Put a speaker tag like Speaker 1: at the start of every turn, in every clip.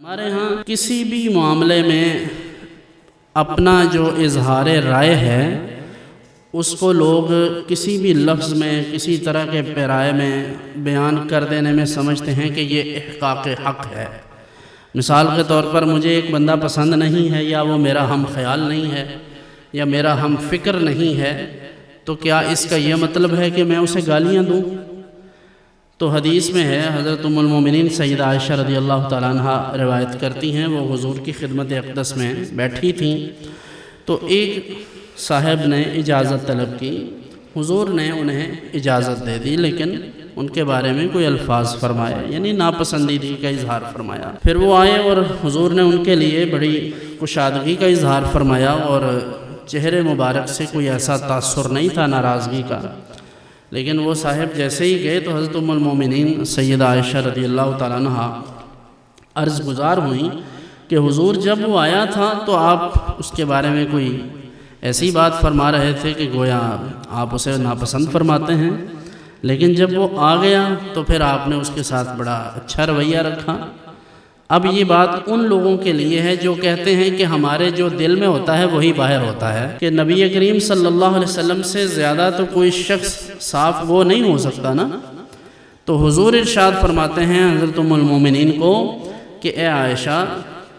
Speaker 1: ہمارے ہاں کسی بھی معاملے میں اپنا جو اظہار رائے ہے اس کو لوگ کسی بھی لفظ میں کسی طرح کے پیرائے میں بیان کر دینے میں سمجھتے ہیں کہ یہ احقاق حق ہے۔ مثال کے طور پر مجھے ایک بندہ پسند نہیں ہے، یا وہ میرا ہم خیال نہیں ہے، یا میرا ہم فکر نہیں ہے، تو کیا اس کا یہ مطلب ہے کہ میں اسے گالیاں دوں؟ تو حدیث میں ہے، حضرت ام المومنین سیدہ عائشہ رضی اللہ تعالیٰ عنہ روایت کرتی ہیں، وہ حضور کی خدمت اقدس میں بیٹھی تھیں تو ایک صاحب نے اجازت طلب کی، حضور نے انہیں اجازت دے دی، لیکن ان کے بارے میں کوئی الفاظ فرمایا، یعنی ناپسندیدگی کا اظہار فرمایا۔ پھر وہ آئے اور حضور نے ان کے لیے بڑی کشادگی کا اظہار فرمایا، اور چہرے مبارک سے کوئی ایسا تاثر نہیں تھا ناراضگی کا، لیکن وہ صاحب جیسے ہی گئے تو حضرت ام المومنین سیدہ عائشہ رضی اللہ تعالیٰ عنہ عرض گزار ہوئیں کہ حضور جب وہ آیا تھا تو آپ اس کے بارے میں کوئی ایسی بات فرما رہے تھے کہ گویا آپ اسے ناپسند فرماتے ہیں، لیکن جب وہ آ گیا تو پھر آپ نے اس کے ساتھ بڑا اچھا رویہ رکھا۔ اب یہ بات ان لوگوں کے لیے ہے جو کہتے ہیں کہ ہمارے جو دل میں ہوتا ہے وہی باہر ہوتا ہے، کہ نبی کریم صلی اللہ علیہ وسلم سے زیادہ تو کوئی شخص صاف وہ نہیں ہو سکتا نا۔ تو حضور ارشاد فرماتے ہیں حضرت ام المومنین کو کہ اے عائشہ،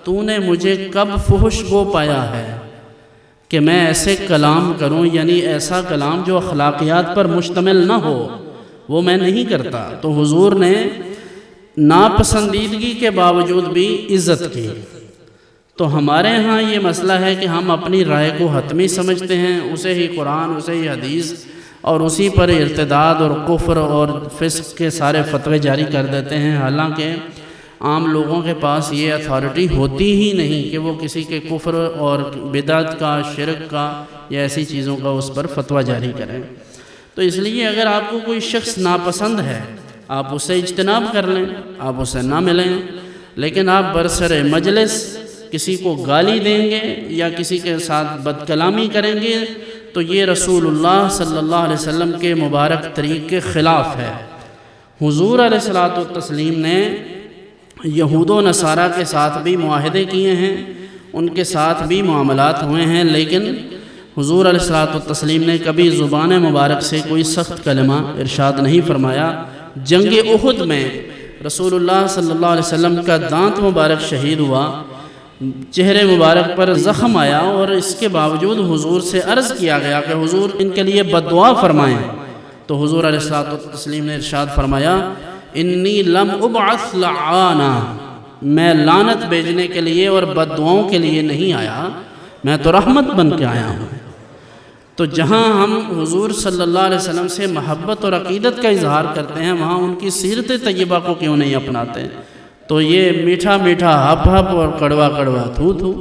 Speaker 1: تو نے مجھے کب فحش گو پایا ہے کہ میں ایسے کلام کروں، یعنی ایسا کلام جو اخلاقیات پر مشتمل نہ ہو، وہ میں نہیں کرتا۔ تو حضور نے ناپسندیدگی کے باوجود بھی عزت کی۔ تو ہمارے ہاں یہ مسئلہ ہے کہ ہم اپنی رائے کو حتمی سمجھتے ہیں، اسے ہی قرآن، اسے ہی حدیث، اور اسی پر ارتداد اور کفر اور فسق کے سارے فتوے جاری کر دیتے ہیں، حالانکہ عام لوگوں کے پاس یہ اتھارٹی ہوتی ہی نہیں کہ وہ کسی کے کفر اور بدعت کا، شرک کا یا ایسی چیزوں کا اس پر فتویٰ جاری کریں۔ تو اس لیے اگر آپ کو کوئی شخص ناپسند ہے، آپ اس سے اجتناب کر لیں، آپ اسے نہ ملیں، لیکن آپ برسر مجلس کسی کو گالی دیں گے یا کسی کے ساتھ بد کلامی کریں گے تو یہ رسول اللہ صلی اللہ علیہ وسلم کے مبارک طریق کے خلاف ہے۔ حضور علیہ الصلوۃ والتسلیم نے یہود و نصارہ کے ساتھ بھی معاہدے کیے ہیں، ان کے ساتھ بھی معاملات ہوئے ہیں، لیکن حضور علیہ الصلوۃ والتسلیم نے کبھی زبان مبارک سے کوئی سخت کلمہ ارشاد نہیں فرمایا۔ جنگ احد میں رسول اللہ صلی اللہ علیہ وسلم کا دانت مبارک شہید ہوا، چہرے مبارک پر زخم آیا، اور اس کے باوجود حضور سے عرض کیا گیا کہ حضور ان کے لیے بد دعا فرمائیں، تو حضور علیہ الصلوۃ والتسلیم نے ارشاد فرمایا انی لم ابعث لعانا، میں لعنت بھیجنے کے لیے اور بد دعاؤں کے لیے نہیں آیا، میں تو رحمت بن کے آیا ہوں۔ تو جہاں ہم حضور صلی اللہ علیہ وسلم سے محبت اور عقیدت کا اظہار کرتے ہیں، وہاں ان کی سیرت طیبہ کو کیوں نہیں اپناتے؟ تو یہ میٹھا میٹھا ہپ ہپ اور کڑوا کڑوا تھو تھو۔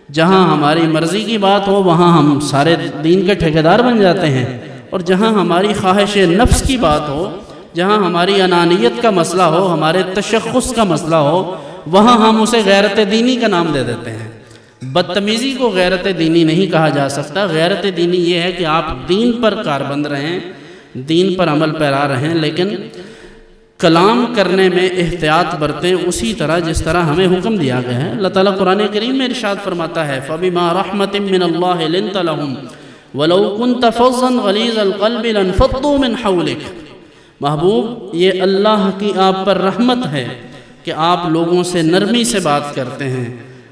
Speaker 1: جہاں ہماری مرضی کی بات ہو وہاں ہم سارے دین کے ٹھیکیدار بن جاتے ہیں، اور جہاں ہماری خواہش نفس کی بات ہو، جہاں ہماری انانیت کا مسئلہ ہو، ہمارے تشخص کا مسئلہ ہو، وہاں ہم اسے غیرت دینی کا نام دے دیتے ہیں۔ بدتمیزی کو غیرت دینی نہیں کہا جا سکتا۔ غیرت دینی یہ ہے کہ آپ دین پر کاربند رہیں، دین پر عمل پیرا رہیں، لیکن کلام کرنے میں احتیاط برتیں اسی طرح جس طرح ہمیں حکم دیا گیا ہے۔ اللہ تعالیٰ قرآن کریم میں ارشاد فرماتا ہے فَبِمَا رَحْمَةٍ مِّنَ اللَّهِ لِنْتَ لَهُمْ وَلَوْ كُنْتَ فَظًّا غَلِيظَ الْقَلْبِ لَانفَضُّوا مِنْ حَوْلِكَ۔ محبوب، یہ اللہ کی آپ پر رحمت ہے کہ آپ لوگوں سے نرمی سے بات کرتے ہیں۔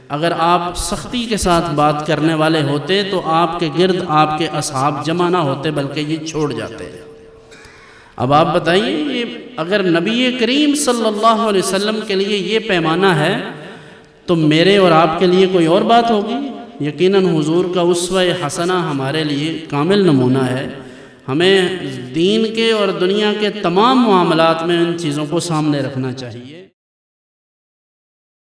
Speaker 1: اگر آپ سختی کے ساتھ بات کرنے والے ہوتے تو آپ کے گرد آپ کے اصحاب جمع نہ ہوتے بلکہ یہ چھوڑ جاتے۔ اب آپ بتائیے، یہ اگر نبی کریم صلی اللہ علیہ وسلم کے لیے یہ پیمانہ ہے تو میرے اور آپ کے لیے کوئی اور بات ہوگی؟ یقیناً حضور کا اسوہ حسنہ ہمارے لیے کامل نمونہ ہے۔ ہمیں دین کے اور دنیا کے تمام معاملات میں ان چیزوں کو سامنے رکھنا چاہیے۔